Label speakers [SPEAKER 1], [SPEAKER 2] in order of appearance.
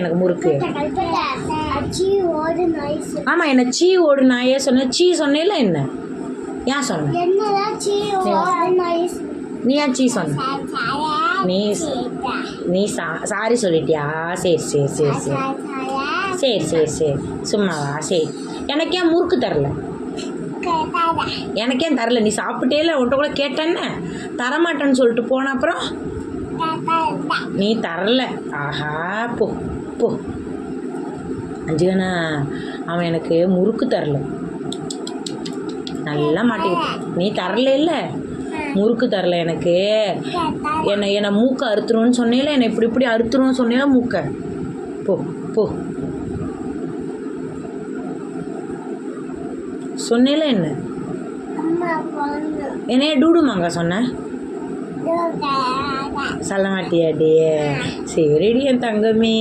[SPEAKER 1] எனக்கு முறுக்கு. ஆமாம், என்ன சீ ஓடு நாயே சொன்ன. சீ சொன்னேல என்ன? ஏன் சொன்ன? நீ ஏன் சீ சொன்ன? நீ சாரி சொல்லிட்டியா? சரி சரி சரி சரி சரி சரி சரி சும்மாவா? சரி, எனக்கு ஏன் முறுக்கு தரல? எனக்கு ஏன் தரல? நீ சாப்பிட்டேல, உன்ட்ட கூட கேட்டேன்னு தரமாட்டேன்னு சொல்லிட்டு போன அப்புறம் நீ தரல. ஆஹா, போ போ அஞ்சுகண்ணா, அவன் எனக்கு முறுக்கு தரல. நல்லா மாட்டிக்கிட்டு. நீ தரல இல்லை, முறுக்கு தரல எனக்கு. என்னை மூக்கை அறுத்துருன்னு சொன்னேல, என்னை இப்படி இப்படி அறுத்துருன்னு சொன்னேல மூக்கை. போ போ சொன்னேல என்ன? என்னைய டூடுமாங்க சொன்ன? சொல்ல மாட்டியாடி? சரிடி என் தங்கமே.